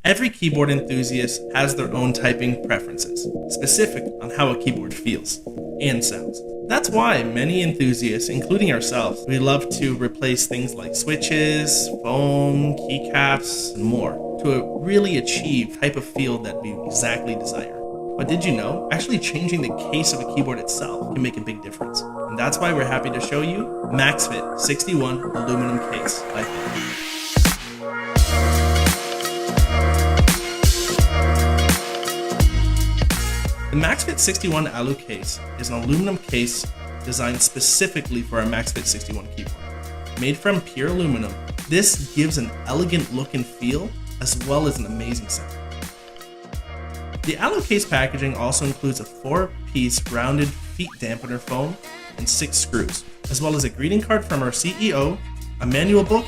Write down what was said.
Every keyboard enthusiast has their own typing preferences, specific on how a keyboard feels and sounds. That's why many enthusiasts, including ourselves, we love to replace things like switches, foam, keycaps, and more to really achieve type of feel that we exactly desire. But did you know, actually changing the case of a keyboard itself can make a big difference. And that's why we're happy to show you MAXFIT61 aluminum case by Fantech. The MAXFIT61 alucase is an aluminum case designed specifically for our MAXFIT61 keyboard. Made from pure aluminum, this gives an elegant look and feel as well as an amazing sound. The alucase packaging also includes a 4-piece rounded feet dampener foam and 6 screws, as well as a greeting card from our CEO, a manual book,